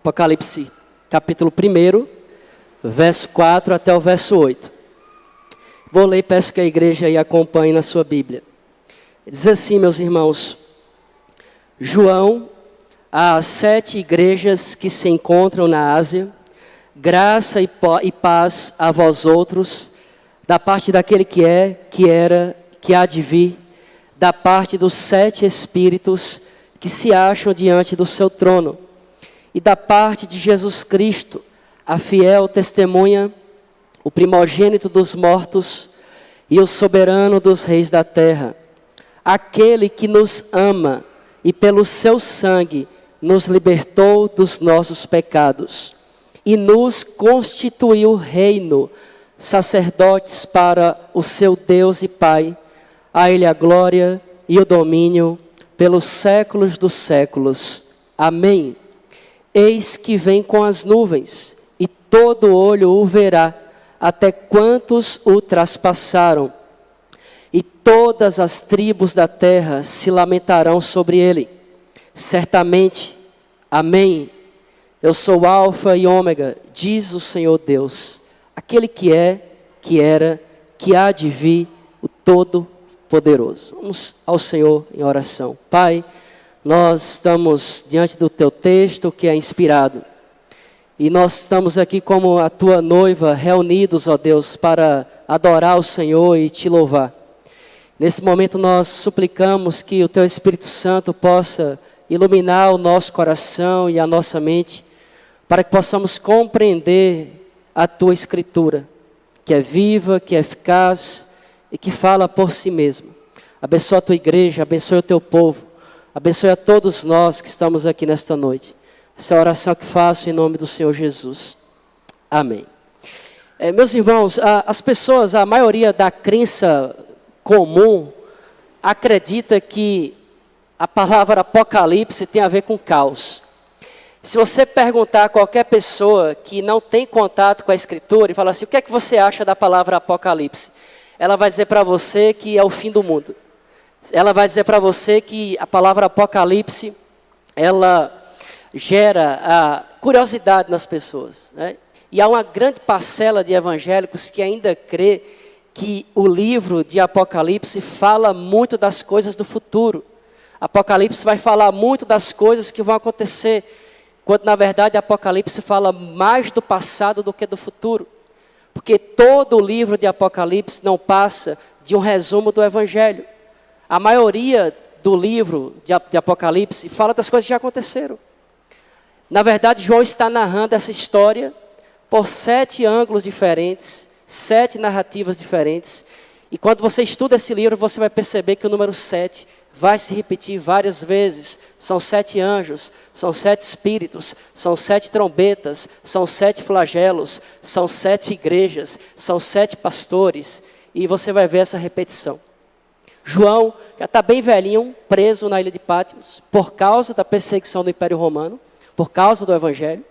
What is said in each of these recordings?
Apocalipse capítulo 1, verso 4 até o verso 8. Vou ler e peço que a igreja aí acompanhe na sua Bíblia. Diz assim, meus irmãos: João, às 7 igrejas que se encontram na Ásia, graça e paz a vós outros, da parte daquele que é, que era, que há de vir, da parte dos 7 Espíritos que se acham diante do seu trono, e da parte de Jesus Cristo, a fiel testemunha, o primogênito dos mortos e o soberano dos reis da terra, aquele que nos ama e pelo seu sangue nos libertou dos nossos pecados e nos constituiu reino, sacerdotes para o seu Deus e Pai. A Ele a glória e o domínio pelos séculos dos séculos. Amém. Eis que vem com as nuvens, e todo olho o verá, até quantos o traspassaram. E todas as tribos da terra se lamentarão sobre ele. Certamente, amém. Eu sou o Alfa e Ômega, diz o Senhor Deus, aquele que é, que era, que há de vir, o Todo-Poderoso. Vamos ao Senhor em oração. Pai, nós estamos diante do teu texto que é inspirado. E nós estamos aqui como a tua noiva, reunidos, ó Deus, para adorar o Senhor e te louvar. Nesse momento nós suplicamos que o teu Espírito Santo possa iluminar o nosso coração e a nossa mente, para que possamos compreender a tua Escritura, que é viva, que é eficaz e que fala por si mesma. Abençoa a tua igreja, abençoa o teu povo, abençoe a todos nós que estamos aqui nesta noite. Essa é a oração que faço em nome do Senhor Jesus. Amém. Meus irmãos, as pessoas, a maioria da crença comum, acredita que a palavra Apocalipse tem a ver com caos. Se você perguntar a qualquer pessoa que não tem contato com a Escritura e falar assim, o que é que você acha da palavra Apocalipse? Ela vai dizer para você que é o fim do mundo. Ela vai dizer para você que a palavra Apocalipse, ela gera a curiosidade nas pessoas, né? E há uma grande parcela de evangélicos que ainda crê que o livro de Apocalipse fala muito das coisas do futuro. Apocalipse vai falar muito das coisas que vão acontecer, quando na verdade Apocalipse fala mais do passado do que do futuro. Porque todo o livro de Apocalipse não passa de um resumo do Evangelho. A maioria do livro de Apocalipse fala das coisas que já aconteceram. Na verdade, João está narrando essa história por 7 ângulos diferentes, 7 narrativas diferentes. E quando você estuda esse livro, você vai perceber que o número 7 vai se repetir várias vezes. São 7 anjos, são 7 espíritos, são 7 trombetas, são 7 flagelos, são 7 igrejas, são 7 pastores. E você vai ver essa repetição. João já está bem velhinho, preso na ilha de Patmos, por causa da perseguição do Império Romano, por causa do Evangelho.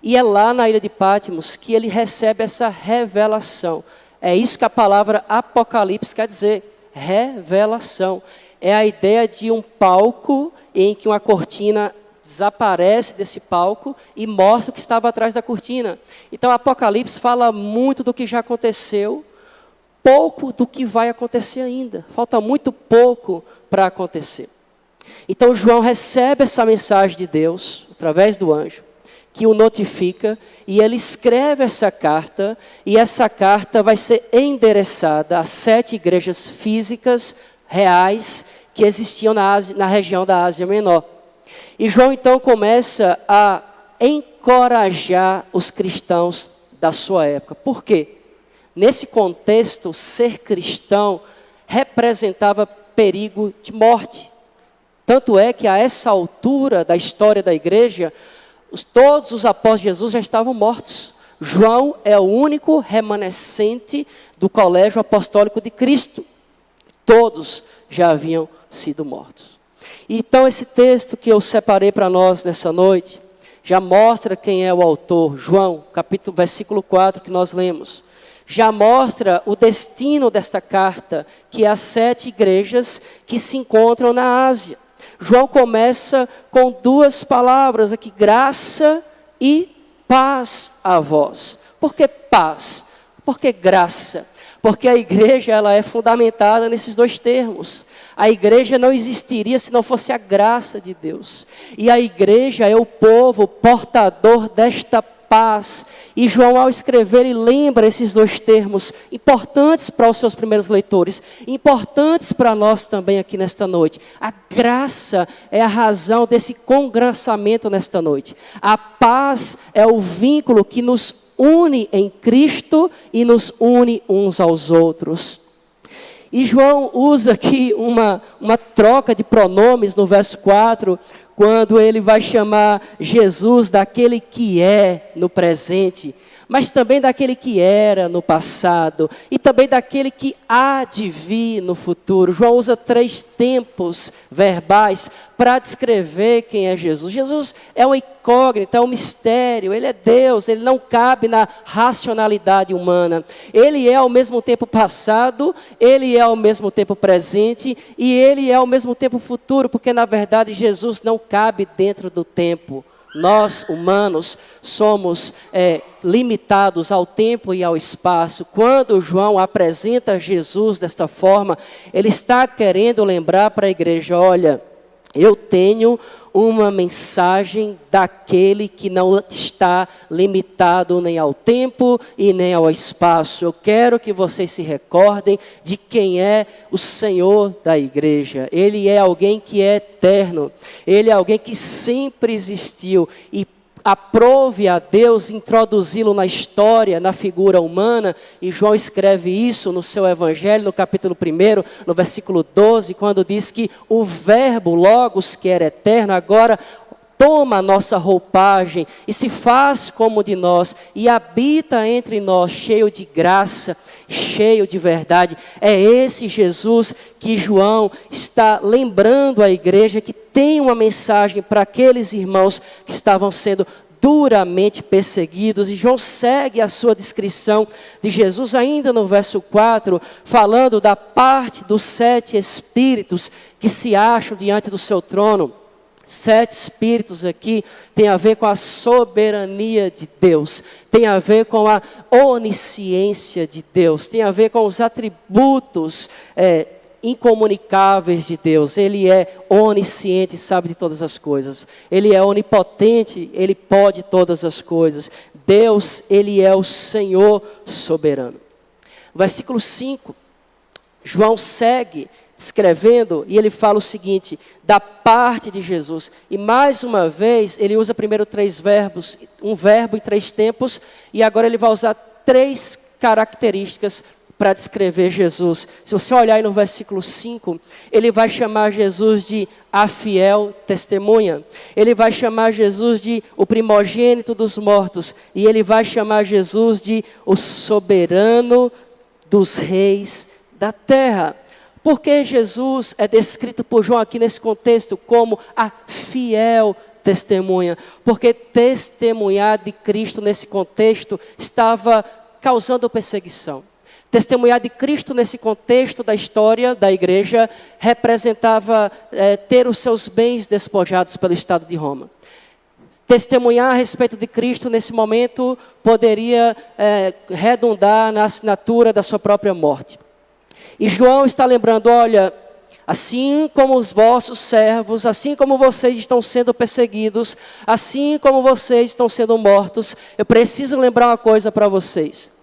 E é lá na ilha de Patmos que ele recebe essa revelação. É isso que a palavra Apocalipse quer dizer, revelação. É a ideia de um palco em que uma cortina desaparece desse palco e mostra o que estava atrás da cortina. Então Apocalipse fala muito do que já aconteceu, pouco do que vai acontecer ainda. Falta muito pouco para acontecer. Então João recebe essa mensagem de Deus, através do anjo, que o notifica, e ele escreve essa carta, e essa carta vai ser endereçada a 7 igrejas físicas, reais, que existiam na região da Ásia Menor. E João então começa a encorajar os cristãos da sua época. Por quê? Nesse contexto, ser cristão representava perigo de morte. Tanto é que a essa altura da história da igreja, todos os apóstolos de Jesus já estavam mortos. João é o único remanescente do colégio apostólico de Cristo. Todos já haviam sido mortos. Então esse texto que eu separei para nós nessa noite, já mostra quem é o autor. João, versículo 4 que nós lemos. Já mostra o destino desta carta, que é as 7 igrejas que se encontram na Ásia. João começa com 2 palavras aqui, graça e paz a vós. Por que paz? Porque graça. Porque a igreja ela é fundamentada nesses dois termos. A igreja não existiria se não fosse a graça de Deus. E a igreja é o povo portador desta paz. E João, ao escrever, ele lembra esses dois termos importantes para os seus primeiros leitores, importantes para nós também aqui nesta noite. A graça é a razão desse congraçamento nesta noite. A paz é o vínculo que nos une em Cristo e nos une uns aos outros. E João usa aqui uma troca de pronomes no verso 4, quando ele vai chamar Jesus daquele que é no presente, mas também daquele que era no passado, e também daquele que há de vir no futuro. João usa 3 tempos verbais para descrever quem é Jesus. Jesus é uma incógnita, é um mistério, ele é Deus, ele não cabe na racionalidade humana. Ele é ao mesmo tempo passado, ele é ao mesmo tempo presente, e ele é ao mesmo tempo futuro, porque na verdade Jesus não cabe dentro do tempo. Nós, humanos, somos limitados ao tempo e ao espaço. Quando João apresenta Jesus desta forma, ele está querendo lembrar para a igreja, olha, eu tenho uma mensagem daquele que não está limitado nem ao tempo e nem ao espaço. Eu quero que vocês se recordem de quem é o Senhor da igreja. Ele é alguém que é eterno. Ele é alguém que sempre existiu e aprove a Deus introduzi-lo na história, na figura humana, e João escreve isso no seu evangelho, no capítulo 1, no versículo 12, quando diz que o verbo, logos, que era eterno, agora toma a nossa roupagem e se faz como de nós, e habita entre nós, cheio de graça, cheio de verdade. É esse Jesus que João está lembrando à igreja, que tem uma mensagem para aqueles irmãos que estavam sendo duramente perseguidos. E João segue a sua descrição de Jesus ainda no verso 4, falando da parte dos 7 espíritos que se acham diante do seu trono. 7 espíritos aqui tem a ver com a soberania de Deus, tem a ver com a onisciência de Deus, tem a ver com os atributos incomunicáveis de Deus. Ele é onisciente, sabe de todas as coisas. Ele é onipotente, ele pode todas as coisas. Deus, ele é o Senhor soberano. Versículo 5, João segue escrevendo, e ele fala o seguinte, da parte de Jesus. E mais uma vez, ele usa primeiro 3 verbos, um verbo em 3 tempos, e agora ele vai usar 3 características para descrever Jesus. Se você olhar aí no versículo 5, ele vai chamar Jesus de a fiel testemunha. Ele vai chamar Jesus de o primogênito dos mortos. E ele vai chamar Jesus de o soberano dos reis da terra. Por que Jesus é descrito por João aqui nesse contexto como a fiel testemunha? Porque testemunhar de Cristo nesse contexto estava causando perseguição. Testemunhar de Cristo nesse contexto da história da igreja representava ter os seus bens despojados pelo Estado de Roma. Testemunhar a respeito de Cristo nesse momento poderia redundar na assinatura da sua própria morte. E João está lembrando, olha, assim como os vossos servos, assim como vocês estão sendo perseguidos, assim como vocês estão sendo mortos, eu preciso lembrar uma coisa para vocês.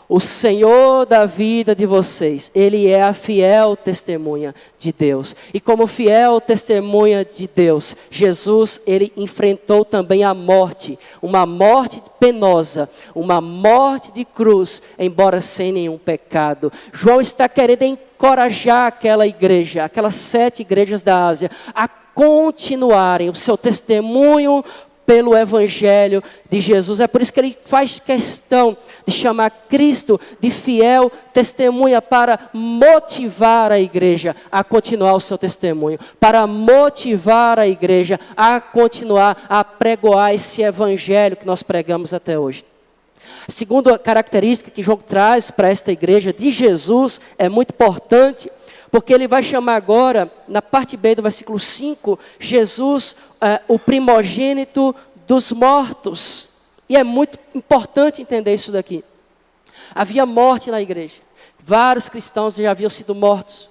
O Senhor da vida de vocês, Ele é a fiel testemunha de Deus. E como fiel testemunha de Deus, Jesus, Ele enfrentou também a morte. Uma morte penosa, uma morte de cruz, embora sem nenhum pecado. João está querendo encorajar aquela igreja, aquelas 7 igrejas da Ásia, a continuarem o seu testemunho pelo Evangelho de Jesus. É por isso que ele faz questão de chamar Cristo de fiel testemunha, para motivar a igreja a continuar o seu testemunho, para motivar a igreja a continuar a pregoar esse Evangelho que nós pregamos até hoje. A segunda característica que João traz para esta igreja de Jesus é muito importante, porque ele vai chamar agora, na parte B do versículo 5, Jesus, o primogênito dos mortos. E é muito importante entender isso daqui. Havia morte na igreja. Vários cristãos já haviam sido mortos.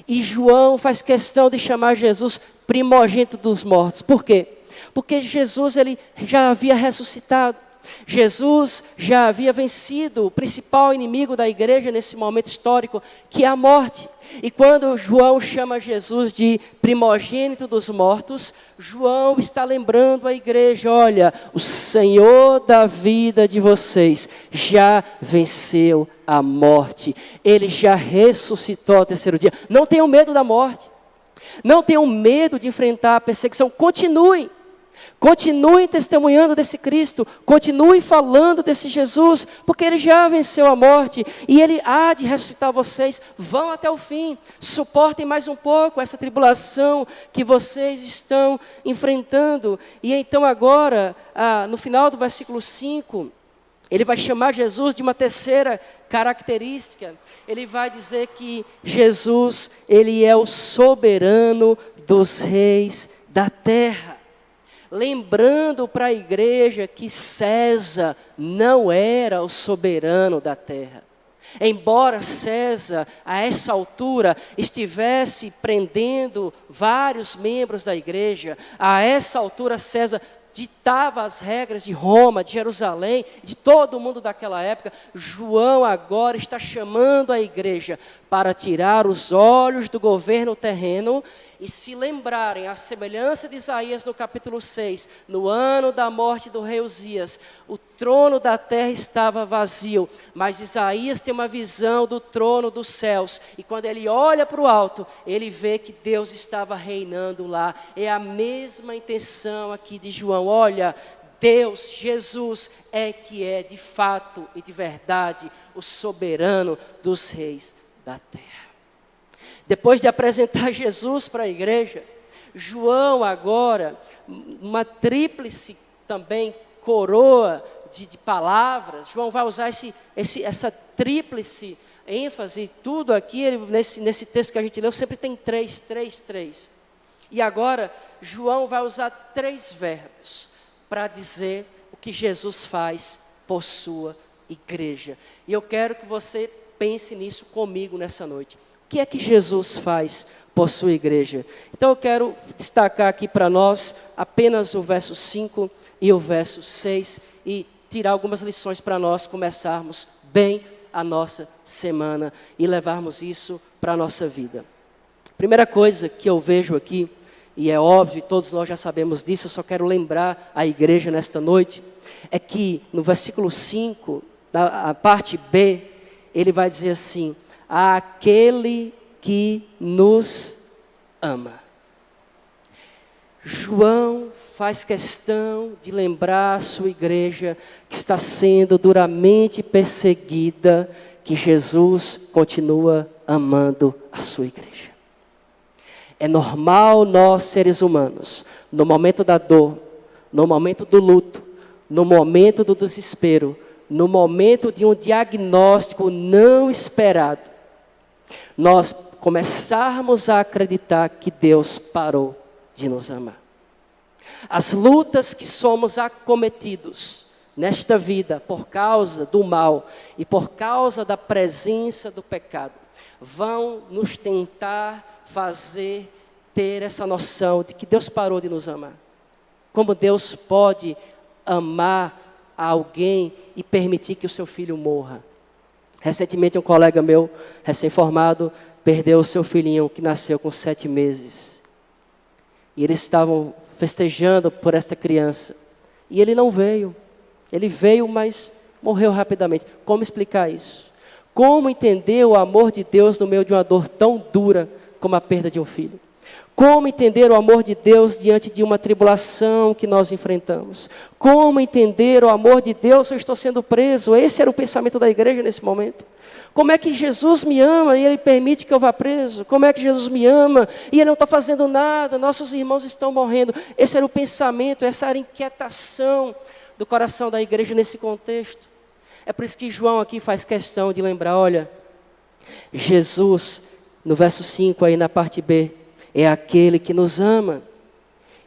E João faz questão de chamar Jesus primogênito dos mortos. Por quê? Porque Jesus ele já havia ressuscitado. Jesus já havia vencido o principal inimigo da igreja nesse momento histórico, que é a morte. E quando João chama Jesus de primogênito dos mortos, João está lembrando a igreja, olha, o Senhor da vida de vocês já venceu a morte. Ele já ressuscitou ao terceiro dia. Não tenham medo da morte. Não tenham medo de enfrentar a perseguição. Continuem. Continuem testemunhando desse Cristo, continuem falando desse Jesus, porque Ele já venceu a morte e Ele há de ressuscitar vocês. Vão até o fim, suportem mais um pouco essa tribulação que vocês estão enfrentando. E então agora, no final do versículo 5, Ele vai chamar Jesus de uma terceira característica. Ele vai dizer que Jesus, Ele é o soberano dos reis da terra. Lembrando para a igreja que César não era o soberano da terra. Embora César, a essa altura, estivesse prendendo vários membros da igreja, a essa altura César ditava as regras de Roma, de Jerusalém, de todo mundo daquela época. João agora está chamando a igreja para tirar os olhos do governo terreno e se lembrarem, a semelhança de Isaías no capítulo 6, no ano da morte do rei Uzias, o trono da terra estava vazio, mas Isaías tem uma visão do trono dos céus, e quando ele olha para o alto, ele vê que Deus estava reinando lá. É a mesma intenção aqui de João. Olha, Deus, Jesus é que é de fato e de verdade o soberano dos reis da terra. Depois de apresentar Jesus para a igreja, João agora, uma tríplice também coroa de palavras, João vai usar essa tríplice ênfase, tudo aqui, nesse texto que a gente leu, sempre tem três. E agora, João vai usar 3 verbos para dizer o que Jesus faz por sua igreja. E eu quero que você pense nisso comigo nessa noite. O que é que Jesus faz por sua igreja? Então eu quero destacar aqui para nós apenas o verso 5 e o verso 6 e tirar algumas lições para nós começarmos bem a nossa semana e levarmos isso para a nossa vida. Primeira coisa que eu vejo aqui, e é óbvio, todos nós já sabemos disso, eu só quero lembrar a igreja nesta noite, é que no versículo 5, na parte B, ele vai dizer assim: aquele que nos ama. João faz questão de lembrar a sua igreja que está sendo duramente perseguida, que Jesus continua amando a sua igreja. É normal nós, seres humanos, no momento da dor, no momento do luto, no momento do desespero, no momento de um diagnóstico não esperado, nós começarmos a acreditar que Deus parou de nos amar. As lutas que somos acometidos nesta vida por causa do mal e por causa da presença do pecado, vão nos tentar fazer ter essa noção de que Deus parou de nos amar. Como Deus pode amar alguém e permitir que o seu filho morra? Recentemente um colega meu, recém-formado, perdeu o seu filhinho que nasceu com 7 meses. E eles estavam festejando por esta criança. E ele não veio. Ele veio, mas morreu rapidamente. Como explicar isso? Como entender o amor de Deus no meio de uma dor tão dura como a perda de um filho? Como entender o amor de Deus diante de uma tribulação que nós enfrentamos? Como entender o amor de Deus se eu estou sendo preso? Esse era o pensamento da igreja nesse momento. Como é que Jesus me ama e Ele permite que eu vá preso? Como é que Jesus me ama e Ele não está fazendo nada? Nossos irmãos estão morrendo. Esse era o pensamento, essa era a inquietação do coração da igreja nesse contexto. É por isso que João aqui faz questão de lembrar, olha, Jesus, no verso 5 aí na parte B, é aquele que nos ama.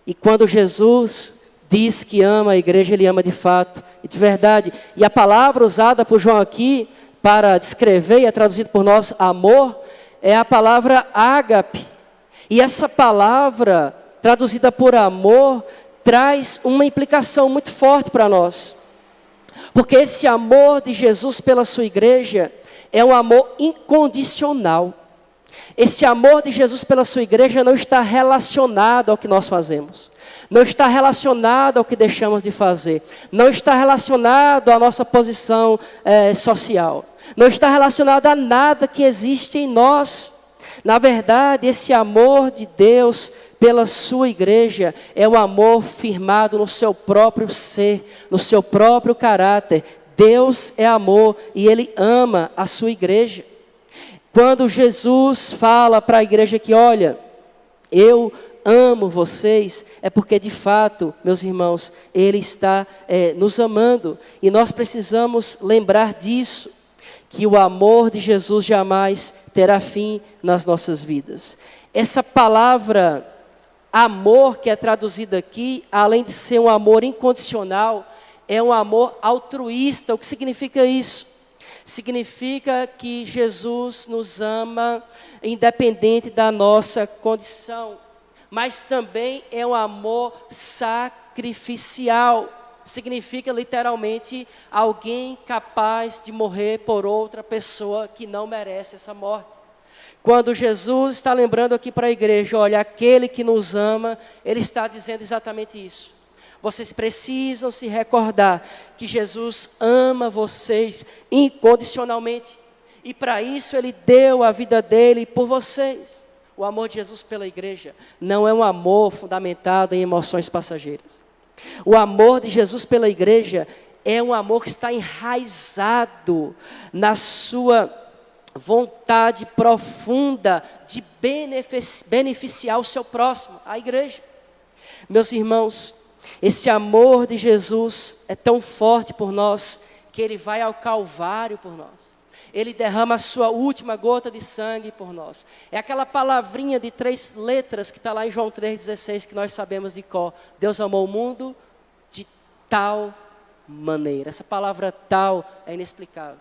E quando Jesus diz que ama a igreja, Ele ama de fato. de verdade. E a palavra usada por João aqui para descrever e é traduzido por nós amor é a palavra ágape. E essa palavra traduzida por amor traz uma implicação muito forte para nós. Porque esse amor de Jesus pela sua igreja é um amor incondicional. Esse amor de Jesus pela sua igreja não está relacionado ao que nós fazemos. Não está relacionado ao que deixamos de fazer. Não está relacionado à nossa posição social. Não está relacionado a nada que existe em nós. Na verdade, esse amor de Deus pela sua igreja é um amor firmado no seu próprio ser, no seu próprio caráter. Deus é amor e Ele ama a sua igreja. Quando Jesus fala para a igreja que, olha, eu amo vocês, é porque de fato, meus irmãos, Ele está nos amando. E nós precisamos lembrar disso, que o amor de Jesus jamais terá fim nas nossas vidas. Essa palavra amor que é traduzida aqui, além de ser um amor incondicional, é um amor altruísta. O que significa isso? Significa que Jesus nos ama independente da nossa condição, mas também é um amor sacrificial. Significa literalmente alguém capaz de morrer por outra pessoa que não merece essa morte. Quando Jesus está lembrando aqui para a igreja, olha, aquele que nos ama, Ele está dizendo exatamente isso. Vocês precisam se recordar que Jesus ama vocês incondicionalmente. E para isso Ele deu a vida dEle por vocês. O amor de Jesus pela igreja não é um amor fundamentado em emoções passageiras. O amor de Jesus pela igreja é um amor que está enraizado na sua vontade profunda de beneficiar o seu próximo, a igreja. Meus irmãos, esse amor de Jesus é tão forte por nós, que Ele vai ao Calvário por nós. Ele derrama a sua última gota de sangue por nós. É aquela palavrinha de 3 letras que está lá em João 3,16, que nós sabemos de cor. Deus amou o mundo de tal maneira. Essa palavra tal é inexplicável.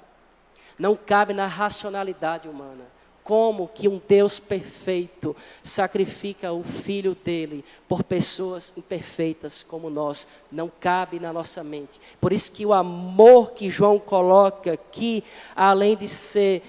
Não cabe na racionalidade humana. Como que um Deus perfeito sacrifica o Filho dele por pessoas imperfeitas como nós? Não cabe na nossa mente. Por isso que o amor que João coloca aqui, além de ser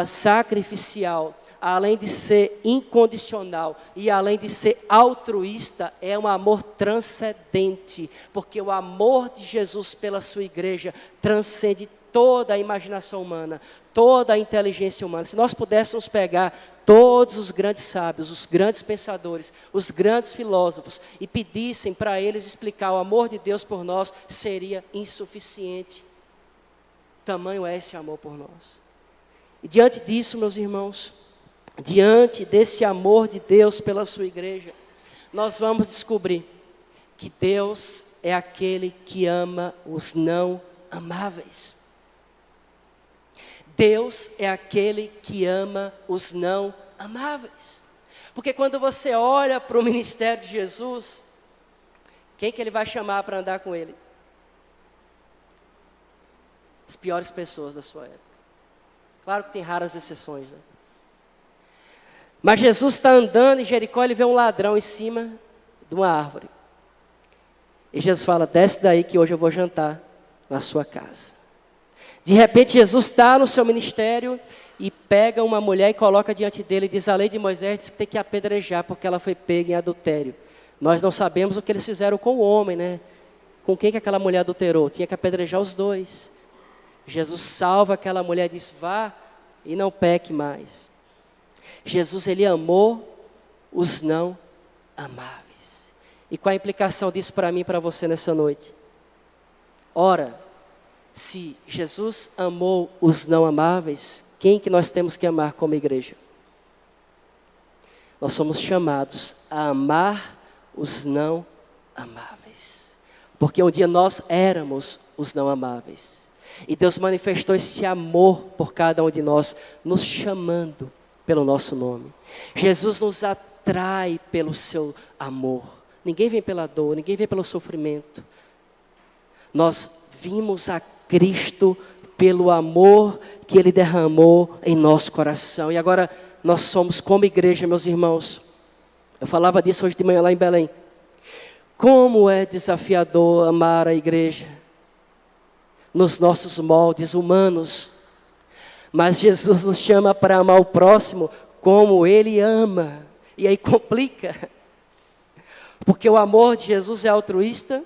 sacrificial, além de ser incondicional e além de ser altruísta, é um amor transcendente. Porque o amor de Jesus pela sua igreja transcende toda a imaginação humana, toda a inteligência humana. Se nós pudéssemos pegar todos os grandes sábios, os grandes pensadores, os grandes filósofos e pedissem para eles explicar o amor de Deus por nós, seria insuficiente. Tamanho é esse amor por nós. E diante disso, meus irmãos, diante desse amor de Deus pela sua igreja, nós vamos descobrir que Deus é aquele que ama os não amáveis. Deus é aquele que ama os não amáveis. Porque quando você olha para o ministério de Jesus, quem que Ele vai chamar para andar com Ele? As piores pessoas da sua época. Claro que tem raras exceções, né? Mas Jesus está andando em Jericó, Ele vê um ladrão em cima de uma árvore. E Jesus fala, desce daí que hoje eu vou jantar na sua casa. De repente Jesus está no seu ministério e pega uma mulher e coloca diante dele e diz, a lei de Moisés diz que tem que apedrejar porque ela foi pega em adultério. Nós não sabemos o que eles fizeram com o homem, né? Com quem que aquela mulher adulterou? Tinha que apedrejar os dois. Jesus salva aquela mulher e diz, vá e não peque mais. Jesus, Ele amou os não amáveis. E qual a implicação disso para mim e para você nessa noite? Ora, se Jesus amou os não amáveis, quem que nós temos que amar como igreja? Nós somos chamados a amar os não amáveis. Porque um dia nós éramos os não amáveis. E Deus manifestou esse amor por cada um de nós, nos chamando pelo nosso nome. Jesus nos atrai pelo seu amor. Ninguém vem pela dor, ninguém vem pelo sofrimento. Nós vimos a Cristo pelo amor que Ele derramou em nosso coração. E agora nós somos como igreja, meus irmãos. Eu falava disso hoje de manhã lá em Belém. Como é desafiador amar a igreja nos nossos moldes humanos. Mas Jesus nos chama para amar o próximo como Ele ama. E aí complica. Porque o amor de Jesus é altruísta,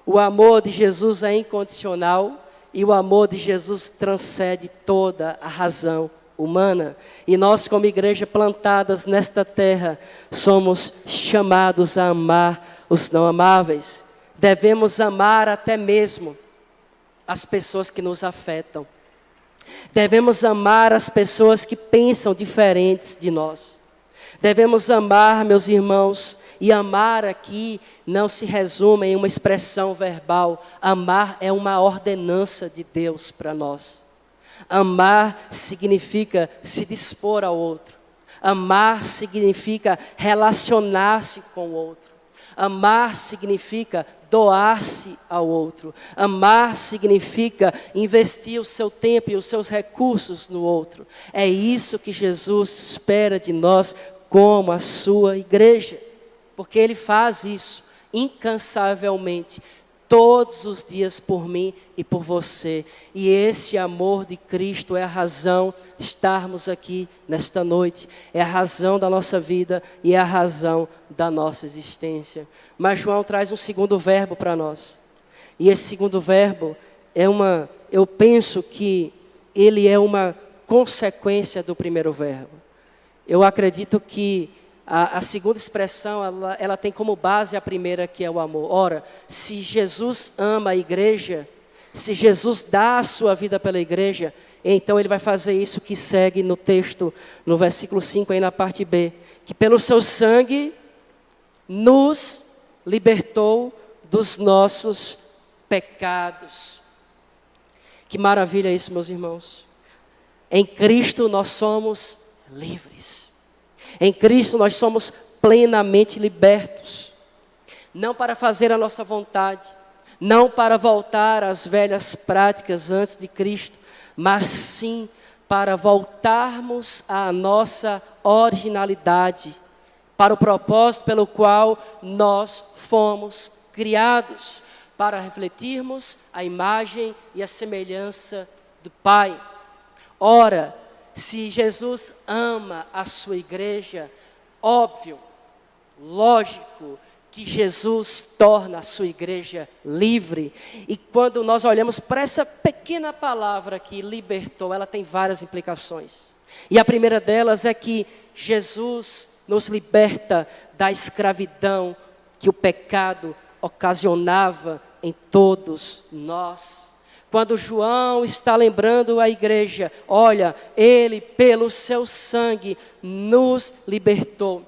o amor de Jesus é incondicional e o amor de Jesus transcende toda a razão humana. E nós, como igreja plantadas nesta terra, somos chamados a amar os não amáveis. Devemos amar até mesmo as pessoas que nos afetam. Devemos amar as pessoas que pensam diferentes de nós. Devemos amar, meus irmãos, e amar aqui não se resume em uma expressão verbal. Amar é uma ordenança de Deus para nós. Amar significa se dispor ao outro. Amar significa relacionar-se com o outro. Amar significa doar-se ao outro. Amar significa investir o seu tempo e os seus recursos no outro. É isso que Jesus espera de nós como a sua igreja. Porque Ele faz isso incansavelmente, todos os dias por mim e por você. E esse amor de Cristo é a razão de estarmos aqui nesta noite. É a razão da nossa vida e é a razão da nossa existência. Mas João traz um segundo verbo para nós. E esse segundo verbo eu penso que ele é uma consequência do primeiro verbo. Eu acredito que a segunda expressão, ela tem como base a primeira, que é o amor. Ora, se Jesus ama a igreja, se Jesus dá a sua vida pela igreja, então Ele vai fazer isso que segue no texto, no versículo 5, aí na parte B. Que pelo seu sangue nos libertou dos nossos pecados. Que maravilha isso, meus irmãos. Em Cristo nós somos livres. Em Cristo nós somos plenamente libertos. Não para fazer a nossa vontade, não para voltar às velhas práticas antes de Cristo, mas sim para voltarmos à nossa originalidade, para o propósito pelo qual nós fomos criados, para refletirmos a imagem e a semelhança do Pai. Ora, se Jesus ama a sua igreja, óbvio, lógico, que Jesus torna a sua igreja livre. E quando nós olhamos para essa pequena palavra aqui, libertou, ela tem várias implicações. E a primeira delas é que Jesus nos liberta da escravidão que o pecado ocasionava em todos nós. Quando João está lembrando a igreja, olha, Ele pelo seu sangue nos libertou.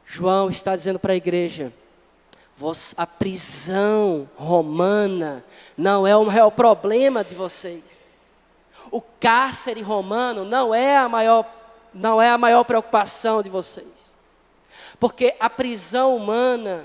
João está dizendo para a igreja, a prisão romana não é o maior problema de vocês. O cárcere romano não é a maior preocupação de vocês. Porque a prisão humana,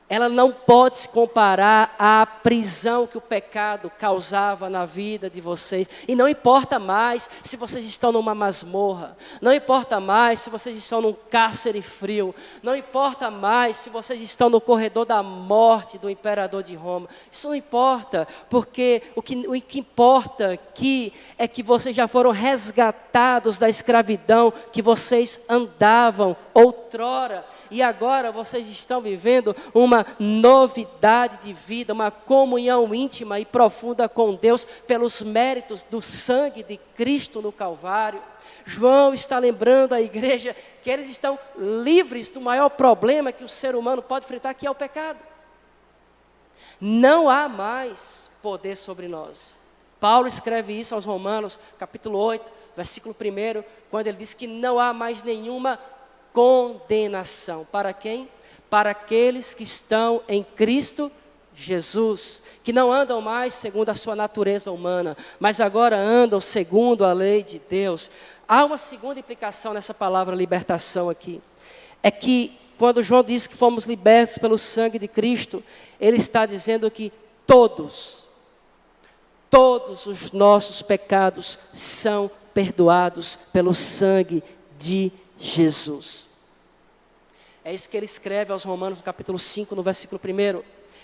ela não pode se comparar à prisão que o pecado causava na vida de vocês. E não importa mais se vocês estão numa masmorra. Não importa mais se vocês estão num cárcere frio. Não importa mais se vocês estão no corredor da morte do imperador de Roma. Isso não importa, porque o que importa aqui é que vocês já foram resgatados da escravidão que vocês andavam outrora. E agora vocês estão vivendo uma novidade de vida, uma comunhão íntima e profunda com Deus pelos méritos do sangue de Cristo no Calvário. João está lembrando a igreja que eles estão livres do maior problema que o ser humano pode enfrentar, que é o pecado. Não há mais poder sobre nós. Paulo escreve isso aos Romanos, capítulo 8, versículo 1, quando ele diz que não há mais nenhuma condenação. Para quem? Para aqueles que estão em Cristo Jesus, que não andam mais segundo a sua natureza humana, mas agora andam segundo a lei de Deus. Há uma segunda implicação nessa palavra libertação aqui. É que quando João diz que fomos libertos pelo sangue de Cristo, ele está dizendo que todos todos os nossos pecados são perdoados pelo sangue de Jesus. É isso que ele escreve aos Romanos, no capítulo 5, no versículo 1,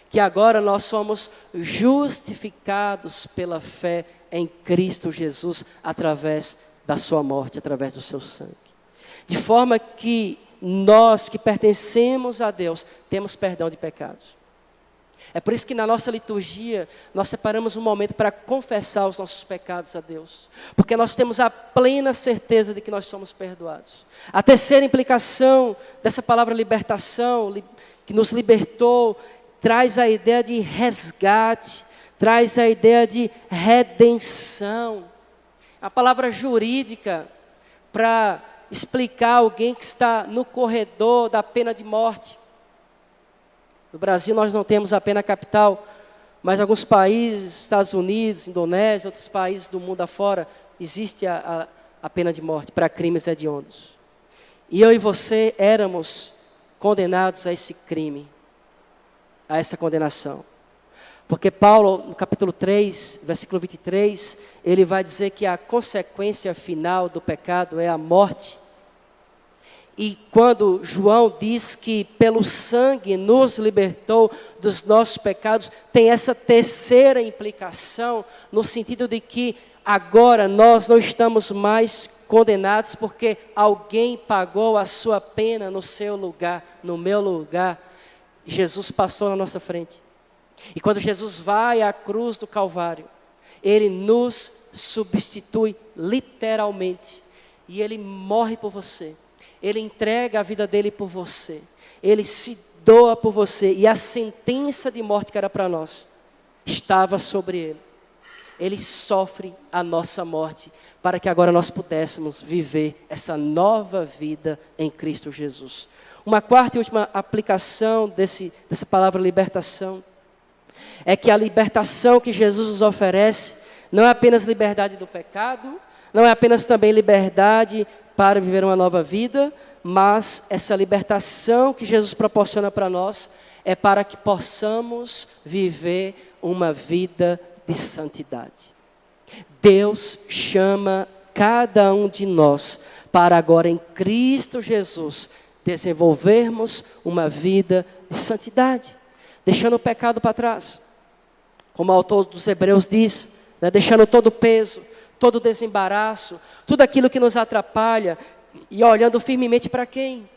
que agora nós somos justificados pela fé em Cristo Jesus, através da sua morte, através do seu sangue. De forma que nós que pertencemos a Deus, temos perdão de pecados. É por isso que na nossa liturgia, nós separamos um momento para confessar os nossos pecados a Deus. Porque nós temos a plena certeza de que nós somos perdoados. A terceira implicação dessa palavra libertação, que nos libertou, traz a ideia de resgate, traz a ideia de redenção. A palavra jurídica para explicar alguém que está no corredor da pena de morte. No Brasil nós não temos a pena capital, mas em alguns países, Estados Unidos, Indonésia, outros países do mundo afora, existe a pena de morte para crimes hediondos. E eu e você éramos condenados a esse crime, a essa condenação. Porque Paulo, no capítulo 3, versículo 23, ele vai dizer que a consequência final do pecado é a morte. E quando João diz que pelo sangue nos libertou dos nossos pecados, tem essa terceira implicação, no sentido de que agora nós não estamos mais condenados, porque alguém pagou a sua pena no seu lugar, no meu lugar. Jesus passou na nossa frente. E quando Jesus vai à cruz do Calvário, Ele nos substitui literalmente. E Ele morre por você. Ele entrega a vida dele por você. Ele se doa por você. E a sentença de morte que era para nós estava sobre ele. Ele sofre a nossa morte para que agora nós pudéssemos viver essa nova vida em Cristo Jesus. Uma quarta e última aplicação dessa palavra libertação é que a libertação que Jesus nos oferece não é apenas liberdade do pecado, não é apenas também liberdade para viver uma nova vida, mas essa libertação que Jesus proporciona para nós é para que possamos viver uma vida de santidade. Deus chama cada um de nós para agora em Cristo Jesus desenvolvermos uma vida de santidade, deixando o pecado para trás. Como o autor dos Hebreus diz, né, deixando todo o peso, todo o desembaraço, tudo aquilo que nos atrapalha, e olhando firmemente para quem?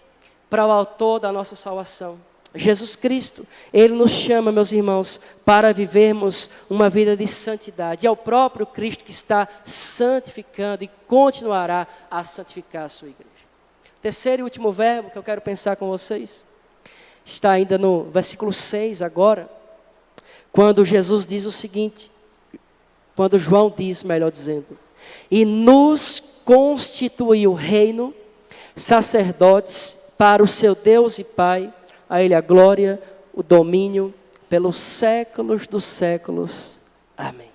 Para o autor da nossa salvação, Jesus Cristo. Ele nos chama, meus irmãos, para vivermos uma vida de santidade. É o próprio Cristo que está santificando e continuará a santificar a sua igreja. O terceiro e último verbo que eu quero pensar com vocês está ainda no versículo 6 agora, quando Jesus diz o seguinte, quando João diz, melhor dizendo, e nos constituiu reino, sacerdotes para o seu Deus e Pai, a Ele a glória, o domínio pelos séculos dos séculos. Amém.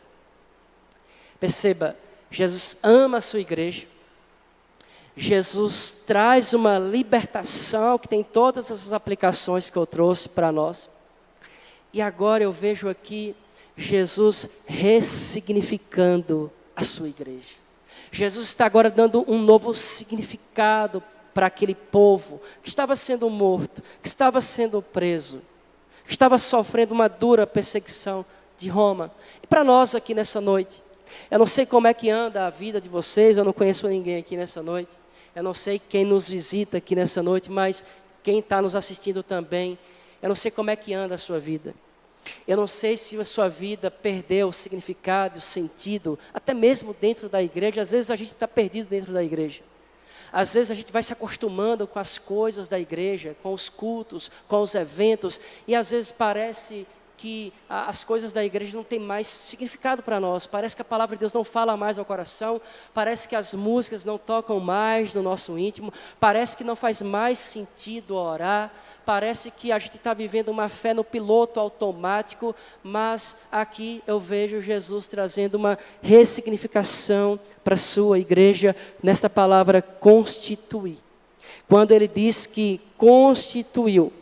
Perceba, Jesus ama a sua igreja, Jesus traz uma libertação que tem todas essas aplicações que eu trouxe para nós. E agora eu vejo aqui Jesus ressignificando a sua igreja. Jesus está agora dando um novo significado para aquele povo que estava sendo morto, que estava sendo preso, que estava sofrendo uma dura perseguição de Roma. E para nós aqui nessa noite, eu não sei como é que anda a vida de vocês, eu não conheço ninguém aqui nessa noite, eu não sei quem nos visita aqui nessa noite, mas quem está nos assistindo também, eu não sei como é que anda a sua vida. Eu não sei se a sua vida perdeu o significado, o sentido, até mesmo dentro da igreja. Às vezes a gente está perdido dentro da igreja. Às vezes a gente vai se acostumando com as coisas da igreja, com os cultos, com os eventos, e às vezes parece que as coisas da igreja não têm mais significado para nós. Parece que a palavra de Deus não fala mais ao coração, parece que as músicas não tocam mais no nosso íntimo, parece que não faz mais sentido orar, parece que a gente está vivendo uma fé no piloto automático, mas aqui eu vejo Jesus trazendo uma ressignificação para a sua igreja, nesta palavra constituir. Quando ele diz que constituiu,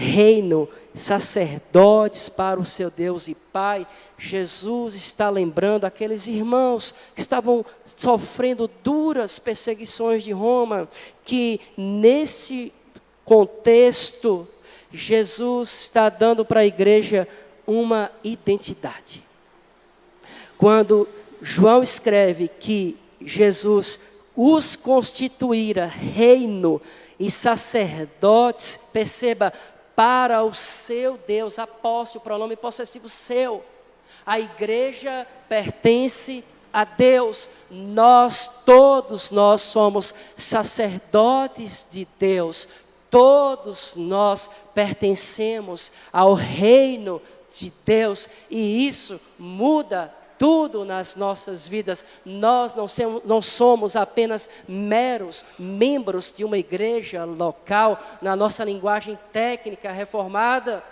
reino, sacerdotes para o seu Deus e Pai. Jesus está lembrando aqueles irmãos que estavam sofrendo duras perseguições de Roma, que nesse contexto, Jesus está dando para a igreja uma identidade. Quando João escreve que Jesus os constituíra reino e sacerdotes, perceba, para o seu Deus, apóstolo, pronome possessivo seu. A igreja pertence a Deus. Todos nós somos sacerdotes de Deus. Todos nós pertencemos ao reino de Deus. E isso muda tudo nas nossas vidas. Nós não somos apenas meros membros de uma igreja local, na nossa linguagem técnica reformada.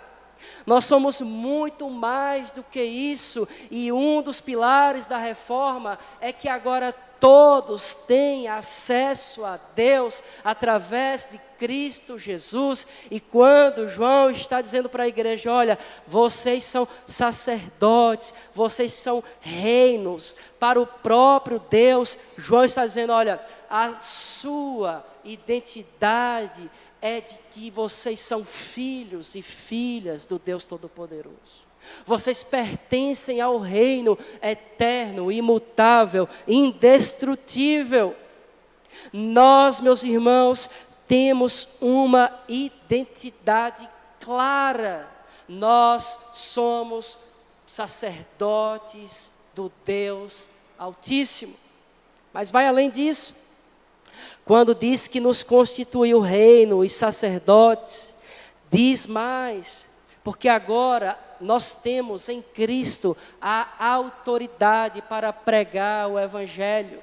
Nós somos muito mais do que isso, e um dos pilares da reforma é que agora todos têm acesso a Deus através de Cristo Jesus. E quando João está dizendo para a igreja, olha, vocês são sacerdotes, vocês são reinos para o próprio Deus, João está dizendo, olha, a sua identidade é de que vocês são filhos e filhas do Deus Todo-Poderoso. Vocês pertencem ao reino eterno, imutável, indestrutível. Nós, meus irmãos, temos uma identidade clara. Nós somos sacerdotes do Deus Altíssimo. Mas vai além disso. Quando diz que nos constituiu reino e sacerdotes, diz mais, porque agora nós temos em Cristo a autoridade para pregar o Evangelho.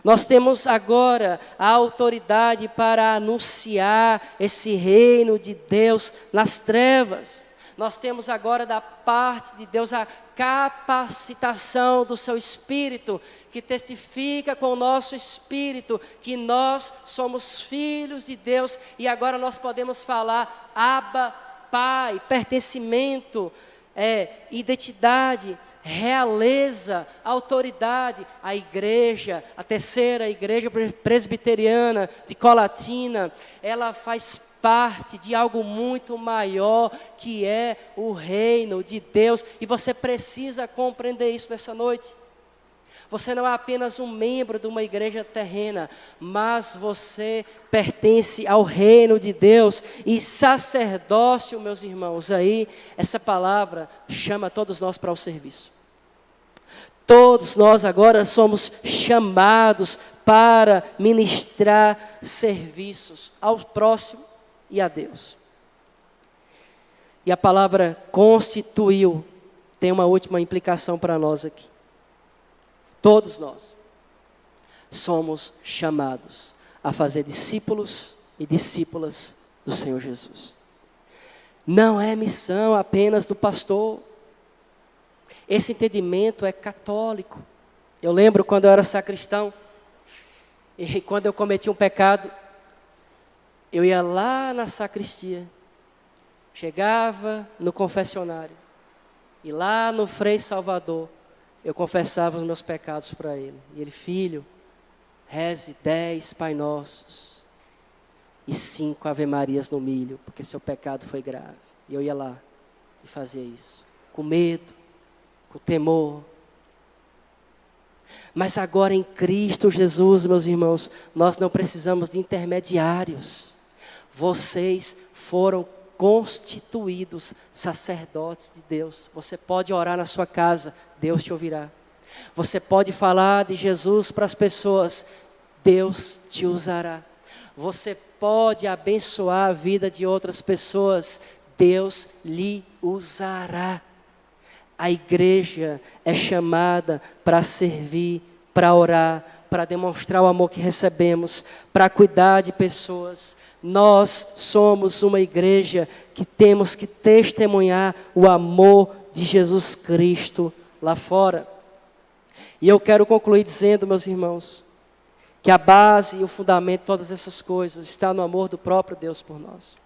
Nós temos agora a autoridade para anunciar esse reino de Deus nas trevas. Nós temos agora da parte de Deus a capacitação do seu Espírito, que testifica com o nosso Espírito que nós somos filhos de Deus, e agora nós podemos falar Abba, Pai, pertencimento, identidade, realeza, autoridade. A igreja, a terceira igreja presbiteriana de Colatina, ela faz parte de algo muito maior, que é o reino de Deus, e você precisa compreender isso nessa noite. Você não é apenas um membro de uma igreja terrena, mas você pertence ao reino de Deus. E sacerdócio, meus irmãos, aí essa palavra chama todos nós para o serviço. Todos nós agora somos chamados para ministrar serviços ao próximo e a Deus. E a palavra constituiu tem uma última implicação para nós aqui. Todos nós somos chamados a fazer discípulos e discípulas do Senhor Jesus. Não é missão apenas do pastor. Esse entendimento é católico. Eu lembro quando eu era sacristão, e quando eu cometi um pecado, eu ia lá na sacristia, chegava no confessionário, e lá no Frei Salvador, eu confessava os meus pecados para ele. E ele, filho, reze 10 Pai Nossos e 5 Ave Marias no milho, porque seu pecado foi grave. E eu ia lá e fazia isso, com medo, com temor. Mas agora em Cristo Jesus, meus irmãos, nós não precisamos de intermediários. Vocês foram constituídos sacerdotes de Deus. Você pode orar na sua casa, Deus te ouvirá. Você pode falar de Jesus para as pessoas, Deus te usará. Você pode abençoar a vida de outras pessoas, Deus lhe usará. A igreja é chamada para servir, para orar, para demonstrar o amor que recebemos, para cuidar de pessoas. Nós somos uma igreja que temos que testemunhar o amor de Jesus Cristo lá fora. E eu quero concluir dizendo, meus irmãos, que a base e o fundamento de todas essas coisas está no amor do próprio Deus por nós.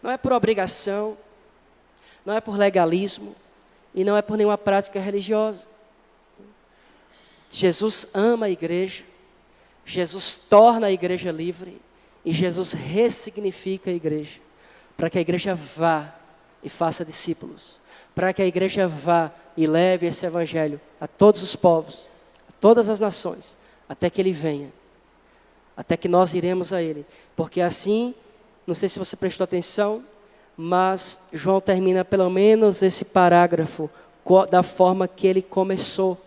Não é por obrigação, não é por legalismo e não é por nenhuma prática religiosa. Jesus ama a igreja, Jesus torna a igreja livre e Jesus ressignifica a igreja, para que a igreja vá e faça discípulos, para que a igreja vá e leve esse evangelho a todos os povos, a todas as nações, até que ele venha, até que nós iremos a ele, porque assim, não sei se você prestou atenção, mas João termina pelo menos esse parágrafo da forma que ele começou.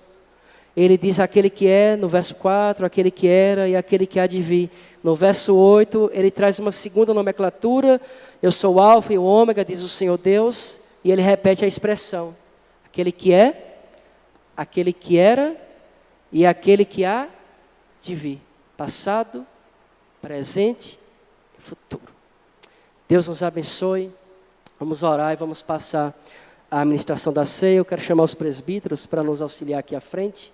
Ele diz aquele que é, no verso 4, aquele que era e aquele que há de vir. No verso 8, ele traz uma segunda nomenclatura, eu sou o alfa e o ômega, diz o Senhor Deus, e ele repete a expressão, aquele que é, aquele que era e aquele que há de vir. Passado, presente e futuro. Deus nos abençoe, vamos orar e vamos passar a administração da ceia. Eu quero chamar os presbíteros para nos auxiliar aqui à frente.